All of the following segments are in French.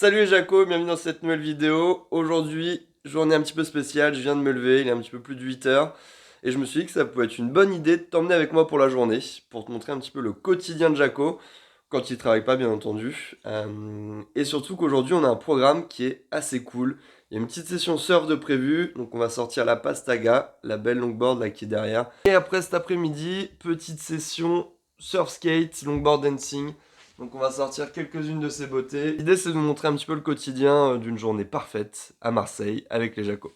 Salut les Jaco, bienvenue dans cette nouvelle vidéo. Aujourd'hui, journée un petit peu spéciale, je viens de me lever, il est un petit peu plus de 8 heures. Et je me suis dit que ça pouvait être une bonne idée de t'emmener avec moi pour la journée, pour te montrer un petit peu le quotidien de Jaco, quand il travaille pas bien entendu. Et surtout qu'aujourd'hui on a un programme qui est assez cool. Il y a une petite session surf de prévu, donc on va sortir la Pastaga, la belle longboard là qui est derrière. Et après cet après-midi, petite session surf skate, longboard dancing. Donc on va sortir quelques-unes de ces beautés. L'idée c'est de vous montrer un petit peu le quotidien d'une journée parfaite à Marseille avec les Jaco.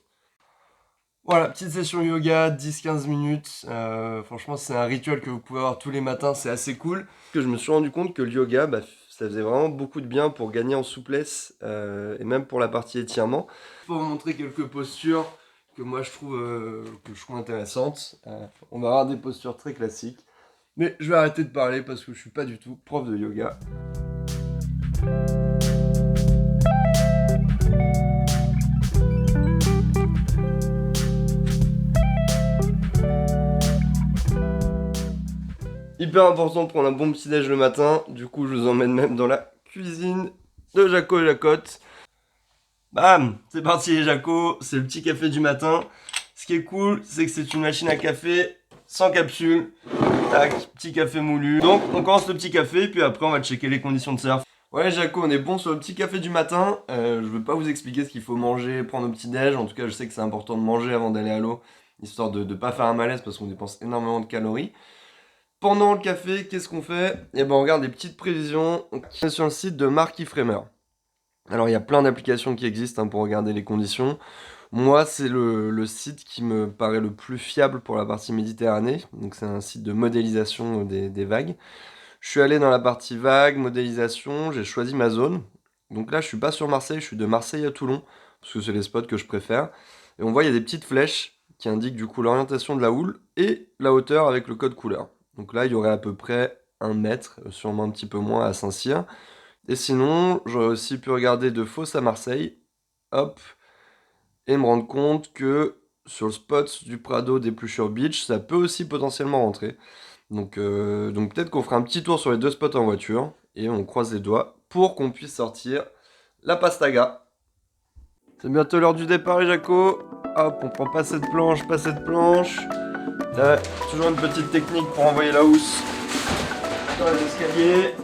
Voilà, petite session yoga, 10-15 minutes. Franchement c'est un rituel que vous pouvez avoir tous les matins, c'est assez cool. Que je me suis rendu compte que le yoga, ça faisait vraiment beaucoup de bien pour gagner en souplesse et même pour la partie étirement. Pour vous montrer quelques postures que moi je trouve intéressantes. On va avoir des postures très classiques. Mais je vais arrêter de parler parce que je suis pas du tout prof de yoga. Hyper important de prendre un bon petit déj le matin. Du coup, je vous emmène même dans la cuisine de Jaco et Jacotte. Bam, c'est parti les Jaco, c'est le petit café du matin. Ce qui est cool, c'est que c'est une machine à café sans capsule. Tac, petit café moulu. Donc on commence le petit café, puis après on va checker les conditions de surf. Ouais Jaco, on est bon sur le petit café du matin. Je veux pas vous expliquer ce qu'il faut manger, prendre au petit déj. En tout cas je sais que c'est important de manger avant d'aller à l'eau, histoire de pas faire un malaise parce qu'on dépense énormément de calories. Pendant le café, qu'est-ce qu'on fait? Eh ben on regarde des petites prévisions. On est sur le site de Marky Framer. Alors il y a plein d'applications qui existent pour regarder les conditions. Moi, c'est le site qui me paraît le plus fiable pour la partie Méditerranée. Donc c'est un site de modélisation des vagues. Je suis allé dans la partie vague, modélisation, j'ai choisi ma zone. Donc là, je suis pas sur Marseille, je suis de Marseille à Toulon, parce que c'est les spots que je préfère. Et on voit, il y a des petites flèches qui indiquent du coup l'orientation de la houle et la hauteur avec le code couleur. Donc là, il y aurait à peu près 1 mètre, sûrement un petit peu moins à Saint-Cyr. Et sinon, j'aurais aussi pu regarder de Fos à Marseille. Hop. Et me rendre compte que sur le spot du Prado d'Épluchure Beach, ça peut aussi potentiellement rentrer. Donc peut-être qu'on fera un petit tour sur les deux spots en voiture, et on croise les doigts pour qu'on puisse sortir la Pastaga. C'est bientôt l'heure du départ les Jaco. Hop, on prend pas cette planche, pas cette planche. Là, toujours une petite technique pour envoyer la housse dans les escaliers.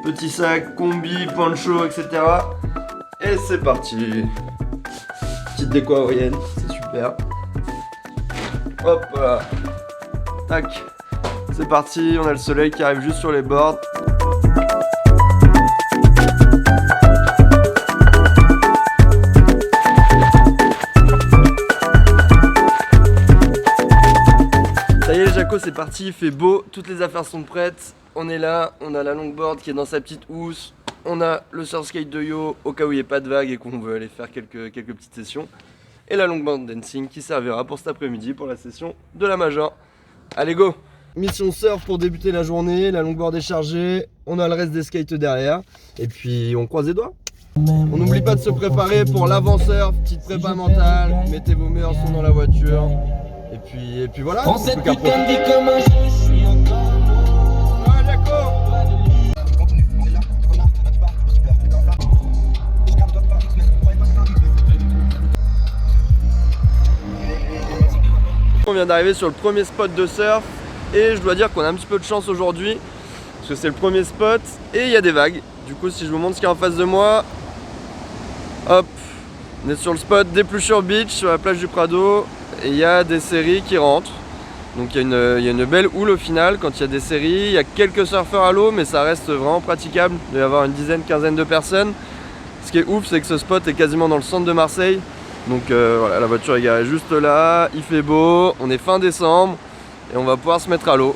Petit sac, combi, poncho, etc. Et c'est parti. Petite déco hawaïenne, c'est super. Hop, voilà. Tac. C'est parti, on a le soleil qui arrive juste sur les bords. Ça y est les Jaco, c'est parti, il fait beau, toutes les affaires sont prêtes. On est là, on a la longboard qui est dans sa petite housse. On a le surf skate de Yo au cas où il n'y ait pas de vagues et qu'on veut aller faire quelques petites sessions. Et la longboard dancing qui servira pour cet après-midi pour la session de la Major. Allez go! Mission surf pour débuter la journée, la longboard est chargée, on a le reste des skates derrière. Et puis on croise les doigts. On n'oublie pas de se préparer pour l'avant-surf, petite prépa mentale, mettez vos meilleurs sons dans la voiture. Et puis voilà. On cette putain de vie comme un jeu, je suis encore. On vient d'arriver sur le premier spot de surf et je dois dire qu'on a un petit peu de chance aujourd'hui parce que c'est le premier spot et il y a des vagues. Du coup si je vous montre ce qu'il y a en face de moi, hop, on est sur le spot d'Épluchure Beach sur la plage du Prado et il y a des séries qui rentrent. Donc il y a une belle houle au final quand il y a des séries, il y a quelques surfeurs à l'eau mais ça reste vraiment praticable, il doit y avoir une dizaine, quinzaine de personnes. Ce qui est ouf c'est que ce spot est quasiment dans le centre de Marseille. Donc voilà, la voiture est garée juste là, il fait beau, on est fin décembre et on va pouvoir se mettre à l'eau.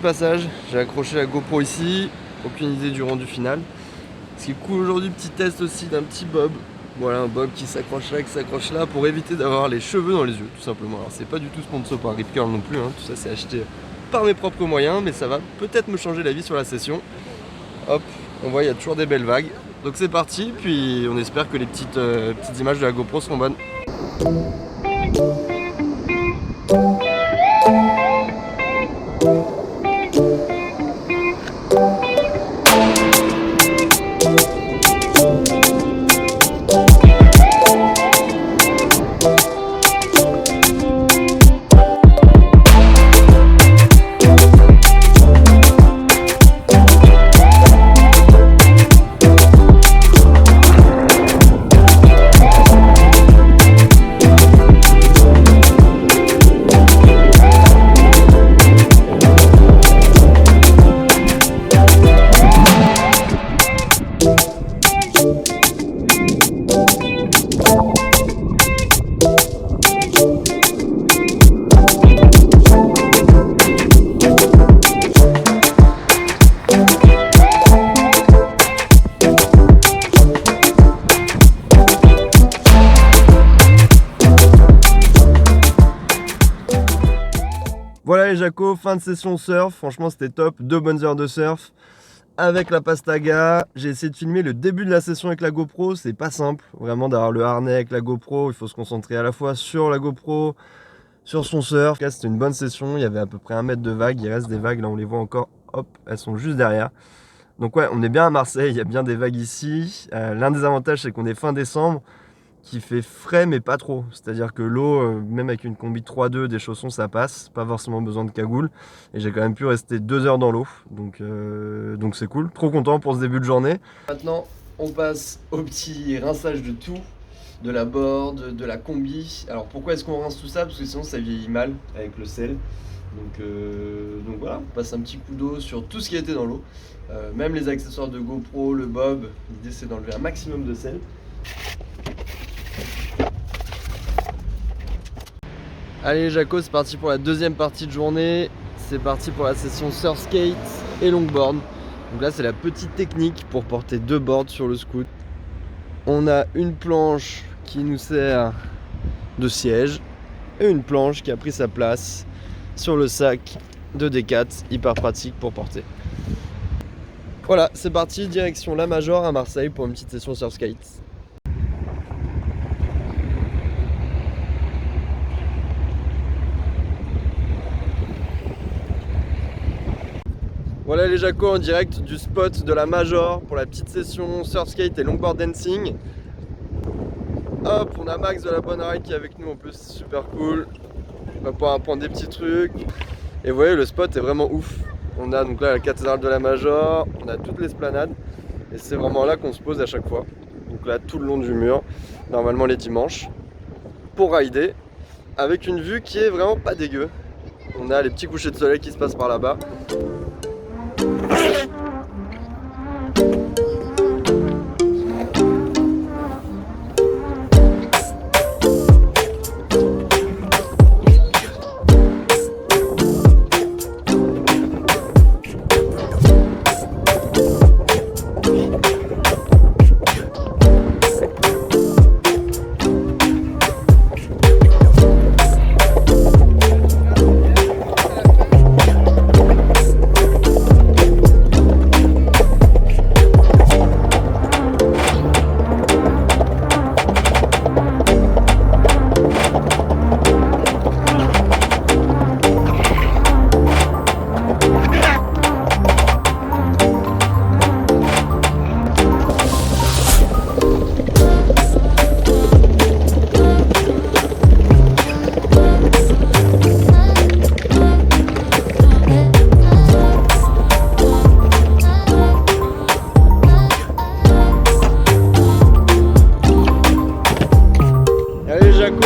passage. J'ai accroché la GoPro ici. Aucune idée du rendu final. Ce qui est cool aujourd'hui, petit test aussi d'un petit bob. Voilà, un bob qui s'accroche là pour éviter d'avoir les cheveux dans les yeux, tout simplement. Alors c'est pas du tout sponsor par Rip Curl non plus, hein. Tout ça c'est acheté par mes propres moyens, mais ça va peut-être me changer la vie sur la session. Hop, on voit il y a toujours des belles vagues. Donc c'est parti, puis on espère que les petites images de la GoPro seront bonnes. Voilà les Jaco, fin de session surf, franchement c'était top, 2 bonnes heures de surf avec la Pastaga. J'ai essayé de filmer le début de la session avec la GoPro, c'est pas simple vraiment d'avoir le harnais avec la GoPro, il faut se concentrer à la fois sur la GoPro, sur son surf. Là c'était une bonne session, il y avait à peu près 1 mètre de vagues, il reste des vagues, là on les voit encore, hop, elles sont juste derrière. Donc ouais, on est bien à Marseille, il y a bien des vagues ici. L'un des avantages c'est qu'on est fin décembre, qui fait frais mais pas trop, c'est à dire que l'eau, même avec une combi 3-2, des chaussons ça passe, pas forcément besoin de cagoule, et j'ai quand même pu rester 2 heures dans l'eau, donc c'est cool, trop content pour ce début de journée. Maintenant on passe au petit rinçage de tout, de la board, de la combi. Alors pourquoi est-ce qu'on rince tout ça? Parce que sinon ça vieillit mal avec le sel, donc voilà, on passe un petit coup d'eau sur tout ce qui était dans l'eau, même les accessoires de GoPro, le bob, l'idée c'est d'enlever un maximum de sel. Allez Jaco, c'est parti pour la deuxième partie de journée. C'est parti pour la session surf skate et longboard. Donc là c'est la petite technique pour porter 2 boards sur le scoot. On a une planche qui nous sert de siège et une planche qui a pris sa place sur le sac de Decat, hyper pratique pour porter. Voilà, c'est parti, direction la Major à Marseille pour une petite session surf skate. Voilà les Jaco en direct du spot de la Major pour la petite session surf skate et longboard dancing. Hop, on a Max de la Bonne Ride qui est avec nous en plus, c'est super cool. On va pouvoir apprendre des petits trucs. Et vous voyez, le spot est vraiment ouf. On a donc là la cathédrale de la Major, on a toute l'esplanade. Et c'est vraiment là qu'on se pose à chaque fois. Donc là tout le long du mur, normalement les dimanches, pour rider. Avec une vue qui est vraiment pas dégueu. On a les petits couchers de soleil qui se passent par là-bas.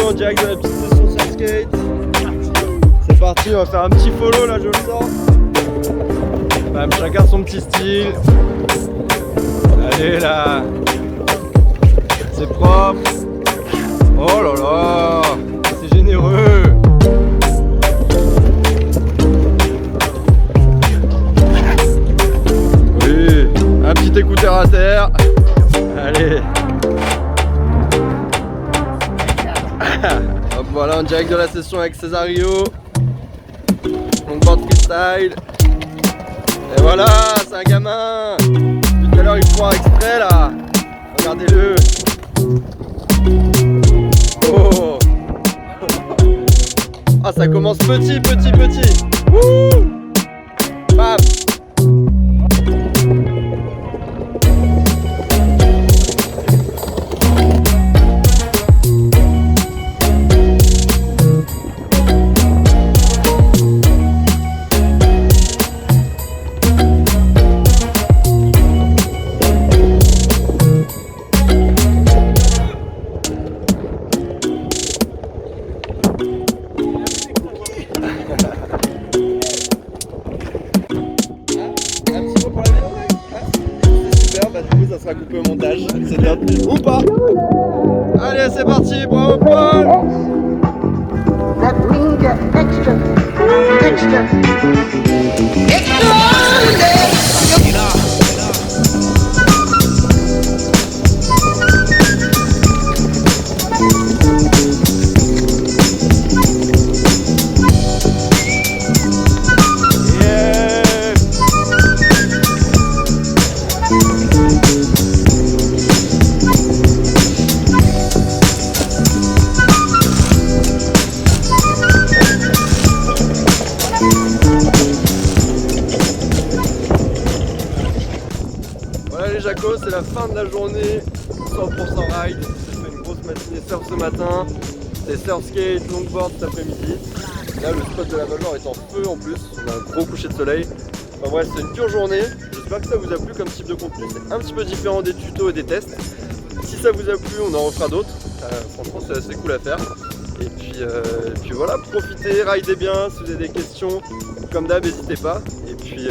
En direct de la petite session sur skate. C'est parti, on va faire un petit follow là, je le sens. Bam, chacun son petit style. Allez là. C'est propre. Oh là là, c'est généreux. à terre. Allez. Hop, voilà, en direct de la session avec Cesario. Longboard freestyle. Et voilà, c'est un gamin. Tout à l'heure il court exprès là. Regardez-le. Oh. Ah, ça commence petit. Wouh. Bam. Bah, du coup ça sera coupé au montage, c'est top ou pas. Allez c'est parti, bravo Paul. That means you're extra. Voilà les Jaco, c'est la fin de la journée, 100% ride. J'ai fait une grosse matinée surf ce matin, des surf skate, longboard cet après-midi. Là le spot de la Major est en feu en plus, on a un gros coucher de soleil. Enfin bref, c'est une dure journée, j'espère que ça vous a plu comme type de contenu, c'est un petit peu différent des tutos et des tests. Si ça vous a plu, on en refera d'autres, franchement c'est assez cool à faire. Et puis voilà, profitez, ridez bien, si vous avez des questions, comme d'hab, n'hésitez pas. Et puis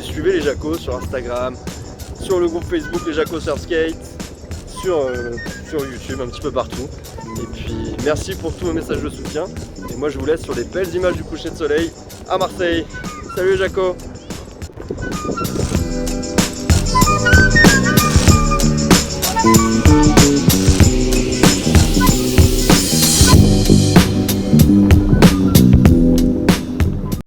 suivez les Jaco sur Instagram, sur le groupe Facebook les Jaco Surf Skate, sur YouTube, un petit peu partout. Et puis merci pour tous vos messages de soutien. Et moi je vous laisse sur les belles images du coucher de soleil à Marseille. Salut les Jaco.